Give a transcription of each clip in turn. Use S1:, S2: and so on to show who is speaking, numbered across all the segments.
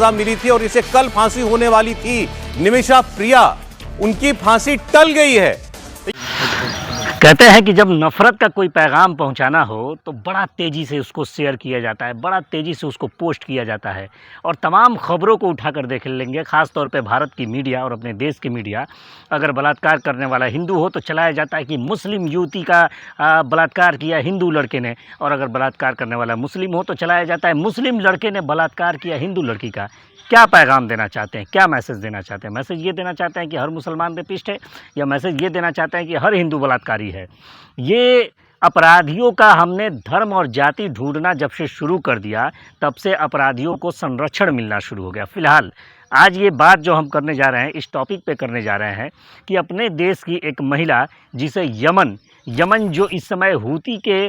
S1: सजा मिली थी और इसे कल फांसी होने वाली थी। निमिषा प्रिया, उनकी फांसी टल गई है।
S2: कहते हैं कि जब नफ़रत का कोई पैगाम पहुंचाना हो तो बड़ा तेज़ी से उसको शेयर किया जाता है, बड़ा तेज़ी से उसको पोस्ट किया जाता है और तमाम ख़बरों को उठाकर देख लेंगे। ख़ास तौर पे भारत की मीडिया और अपने देश की मीडिया, अगर बलात्कार करने वाला हिंदू हो तो चलाया जाता है कि मुस्लिम युवती का बलात्कार किया हिंदू लड़के ने, और अगर बलात्कार करने वाला मुस्लिम हो तो चलाया जाता है मुस्लिम लड़के ने बलात्कार किया हिंदू लड़की का। क्या पैगाम देना चाहते हैं, क्या मैसेज देना चाहते हैं? मैसेज ये देना चाहते हैं कि हर मुसलमान रेपिस्ट है, या मैसेज ये देना चाहते हैं कि हर हिंदू बलात्कारी है? ये अपराधियों का हमने धर्म और जाति ढूंढना जब से शुरू कर दिया, तब से अपराधियों को संरक्षण मिलना शुरू हो गया। फ़िलहाल आज ये बात जो हम करने जा रहे हैं, इस टॉपिक पे करने जा रहे हैं कि अपने देश की एक महिला, जिसे यमन जो इस समय हूती के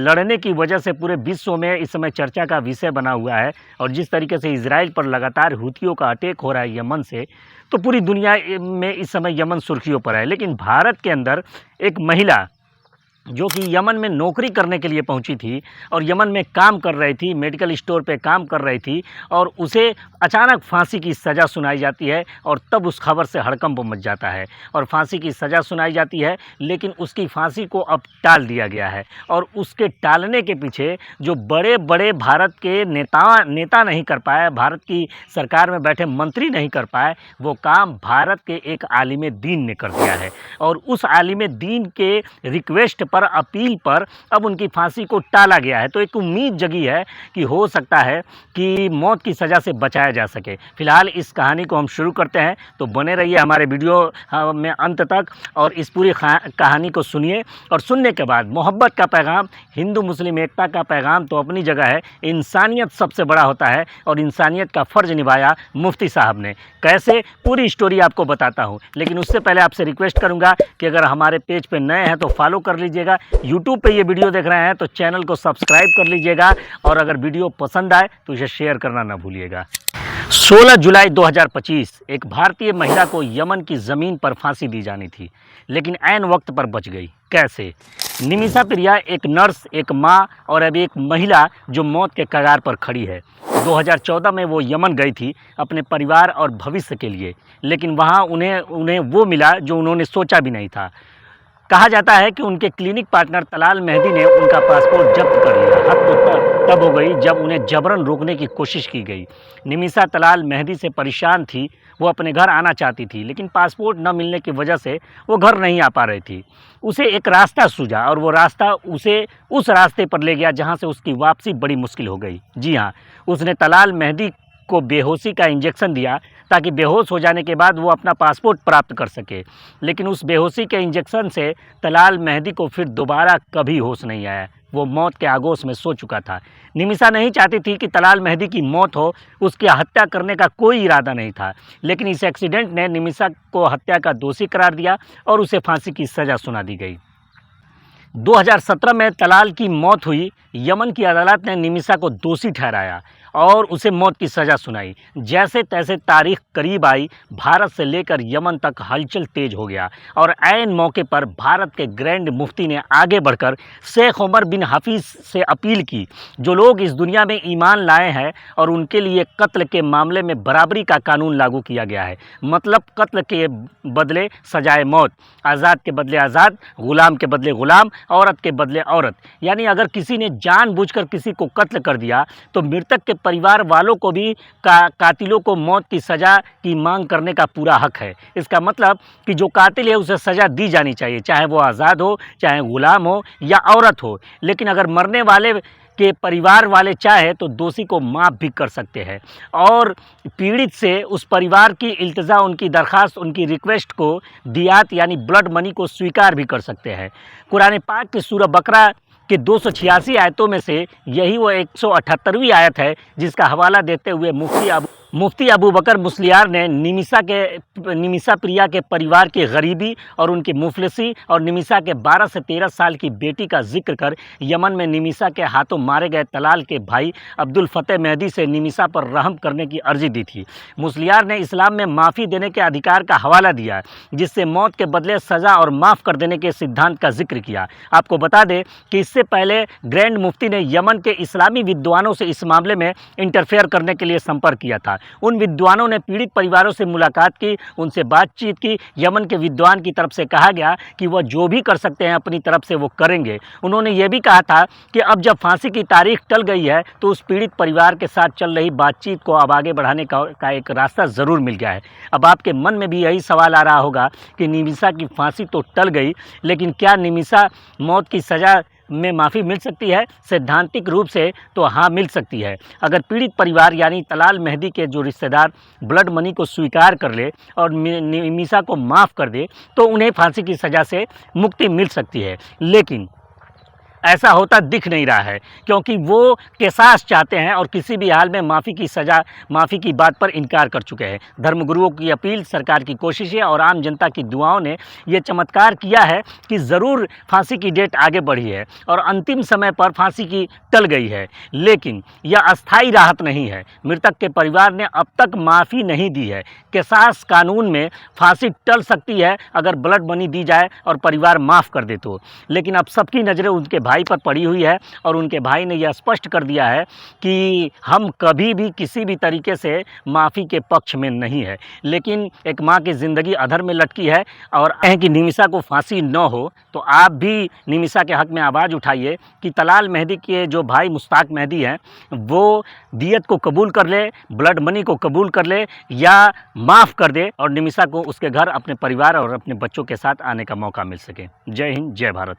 S2: लड़ने की वजह से पूरे विश्व में इस समय चर्चा का विषय बना हुआ है, और जिस तरीके से इजराइल पर लगातार हूतियों का अटैक हो रहा है यमन से, तो पूरी दुनिया में इस समय यमन सुर्खियों पर है। लेकिन भारत के अंदर एक महिला जो कि यमन में नौकरी करने के लिए पहुंची थी और यमन में काम कर रही थी, मेडिकल स्टोर पे काम कर रही थी, और उसे अचानक फांसी की सज़ा सुनाई जाती है, और तब उस खबर से हड़कंप मच जाता है और फांसी की सज़ा सुनाई जाती है। लेकिन उसकी फांसी को अब टाल दिया गया है, और उसके टालने के पीछे जो बड़े बड़े भारत के नेता नहीं कर पाए, भारत की सरकार में बैठे मंत्री नहीं कर पाए, वो काम भारत के एक आलिम दीन ने कर दिया है। और उस आलिम दीन के रिक्वेस्ट पर, अपील पर अब उनकी फांसी को टाला गया है। तो एक उम्मीद जगी है कि हो सकता है कि मौत की सज़ा से बचाया जा सके। फिलहाल इस कहानी को हम शुरू करते हैं, तो बने रहिए हमारे वीडियो में अंत तक और इस पूरी कहानी को सुनिए। और सुनने के बाद मोहब्बत का पैगाम, हिंदू मुस्लिम एकता का पैगाम तो अपनी जगह है, इंसानियत सबसे बड़ा होता है, और इंसानियत का फ़र्ज निभाया मुफ्ती साहब ने। कैसे, पूरी स्टोरी आपको बताता हूँ। लेकिन उससे पहले आपसे रिक्वेस्ट करूँगा कि अगर हमारे पेज पे नए हैं तो फॉलो कर लीजिएगा, यूट्यूब पे ये वीडियो देख रहे हैं तो चैनल को सब्सक्राइब कर लीजिएगा, और अगर वीडियो पसंद आए तो इसे शेयर करना ना भूलिएगा। 16 जुलाई 2025 एक भारतीय महिला को यमन की ज़मीन पर फांसी दी जानी थी, लेकिन ऐन वक्त पर बच गई। कैसे? निमिषा प्रिया एक नर्स, एक माँ और अब एक महिला जो मौत के कगार पर खड़ी है। 2014 में वो यमन गई थी अपने परिवार और भविष्य के लिए, लेकिन वहाँ उन्हें वो मिला जो उन्होंने सोचा भी नहीं था। कहा जाता है कि उनके क्लिनिक पार्टनर तलाल मेहदी ने उनका पासपोर्ट जब्त कर लिया। हद तो तब हो गई जब उन्हें जबरन रोकने की कोशिश की गई। निमिषा तलाल मेहदी से परेशान थी, वो अपने घर आना चाहती थी, लेकिन पासपोर्ट न मिलने की वजह से वो घर नहीं आ पा रही थी। उसे एक रास्ता सूझा, और वो रास्ता उसे उस रास्ते पर ले गया जहाँ से उसकी वापसी बड़ी मुश्किल हो गई। जी हाँ, उसने तलाल मेहदी को बेहोशी का इंजेक्शन दिया ताकि बेहोश हो जाने के बाद वो अपना पासपोर्ट प्राप्त कर सके। लेकिन उस बेहोशी के इंजेक्शन से तलाल मेहदी को फिर दोबारा कभी होश नहीं आया। वो मौत के आगोश में सो चुका था। निमिषा नहीं चाहती थी कि तलाल मेहदी की मौत हो, उसकी हत्या करने का कोई इरादा नहीं था, लेकिन इस एक्सीडेंट ने निमिषा को हत्या का दोषी करार दिया और उसे फांसी की सज़ा सुना दी गई। 2017 में तलाल की मौत हुई। यमन की अदालत ने निमिषा को दोषी ठहराया और उसे मौत की सज़ा सुनाई। जैसे तैसे तारीख करीब आई, भारत से लेकर यमन तक हलचल तेज हो गया, और ऐन मौके पर भारत के ग्रैंड मुफ्ती ने आगे बढ़कर शेख उमर बिन हफीज़ से अपील की, जो लोग इस दुनिया में ईमान लाए हैं और उनके लिए कत्ल के मामले में बराबरी का कानून लागू किया गया है। मतलब कत्ल के बदले सजाए मौत, आज़ाद के बदले आज़ाद, गुलाम के बदले गुलाम, औरत के बदले औरत। यानी अगर किसी ने जानबूझकर किसी को कत्ल कर दिया तो मृतक के परिवार वालों को भी कातिलों को मौत की सज़ा की मांग करने का पूरा हक है। इसका मतलब कि जो कातिल है उसे सज़ा दी जानी चाहिए, चाहे वो आज़ाद हो, चाहे गुलाम हो या औरत हो। लेकिन अगर मरने वाले के परिवार वाले चाहे तो दोषी को माफ़ भी कर सकते हैं, और पीड़ित से उस परिवार की इल्तिजा, उनकी दरख्वास्त, उनकी रिक्वेस्ट को दियात यानी ब्लड मनी को स्वीकार भी कर सकते हैं। कुरान पाक की सूरह बकरा कि 286 आयतों में से यही वो 178वीं आयत है जिसका हवाला देते हुए मुफ्ती अबू बकर मुस्लियार ने निमिषा प्रिया के परिवार की गरीबी और उनकी मुफलिसी और निमिषा के 12 से 13 साल की बेटी का जिक्र कर यमन में निमिषा के हाथों मारे गए तलाल के भाई अब्दुल फतेह मेहदी से निमिषा पर रहम करने की अर्जी दी थी। मुस्लियार ने इस्लाम में माफ़ी देने के अधिकार का हवाला दिया, जिससे मौत के बदले सज़ा और माफ़ कर देने के सिद्धांत का जिक्र किया। आपको बता दें कि इससे पहले ग्रैंड मुफ्ती ने यमन के इस्लामी विद्वानों से इस मामले में इंटरफेयर करने के लिए संपर्क किया था। उन विद्वानों ने पीड़ित परिवारों से मुलाकात की, उनसे बातचीत की। यमन के विद्वान की तरफ से कहा गया कि वह जो भी कर सकते हैं अपनी तरफ से वो करेंगे। उन्होंने ये भी कहा था कि अब जब फांसी की तारीख टल गई है तो उस पीड़ित परिवार के साथ चल रही बातचीत को अब आगे बढ़ाने का एक रास्ता ज़रूर मिल गया है। अब आपके मन में भी यही सवाल आ रहा होगा कि निमिषा की फांसी तो टल गई, लेकिन क्या निमिषा मौत की सज़ा में माफ़ी मिल सकती है? सैद्धांतिक रूप से तो हाँ, मिल सकती है। अगर पीड़ित परिवार यानी तलाल मेहदी के जो रिश्तेदार ब्लड मनी को स्वीकार कर ले और निमिषा को माफ़ कर दे तो उन्हें फांसी की सज़ा से मुक्ति मिल सकती है। लेकिन ऐसा होता दिख नहीं रहा है, क्योंकि वो किसास चाहते हैं और किसी भी हाल में माफ़ी की बात पर इनकार कर चुके हैं। धर्मगुरुओं की अपील, सरकार की कोशिशें और आम जनता की दुआओं ने ये चमत्कार किया है कि ज़रूर फांसी की डेट आगे बढ़ी है और अंतिम समय पर फांसी की टल गई है। लेकिन यह अस्थायी राहत नहीं है। मृतक के परिवार ने अब तक माफ़ी नहीं दी है। किसास कानून में फांसी टल सकती है अगर ब्लड मनी दी जाए और परिवार माफ़ कर दे तो। लेकिन अब सबकी नज़रें उनके भाई पर पड़ी हुई है और उनके भाई ने यह स्पष्ट कर दिया है कि हम कभी भी किसी भी तरीके से माफ़ी के पक्ष में नहीं है। लेकिन एक माँ की ज़िंदगी अधर में लटकी है और कहें कि निमिषा को फांसी न हो, तो आप भी निमिषा के हक़ में आवाज़ उठाइए कि तलाल मेहदी के जो भाई मुश्ताक मेहदी हैं वो दियत को कबूल कर ले, ब्लड मनी को कबूल कर ले या माफ़ कर दे और निमिषा को उसके घर अपने परिवार और अपने बच्चों के साथ आने का मौका मिल सके। जय हिंद, जय भारत।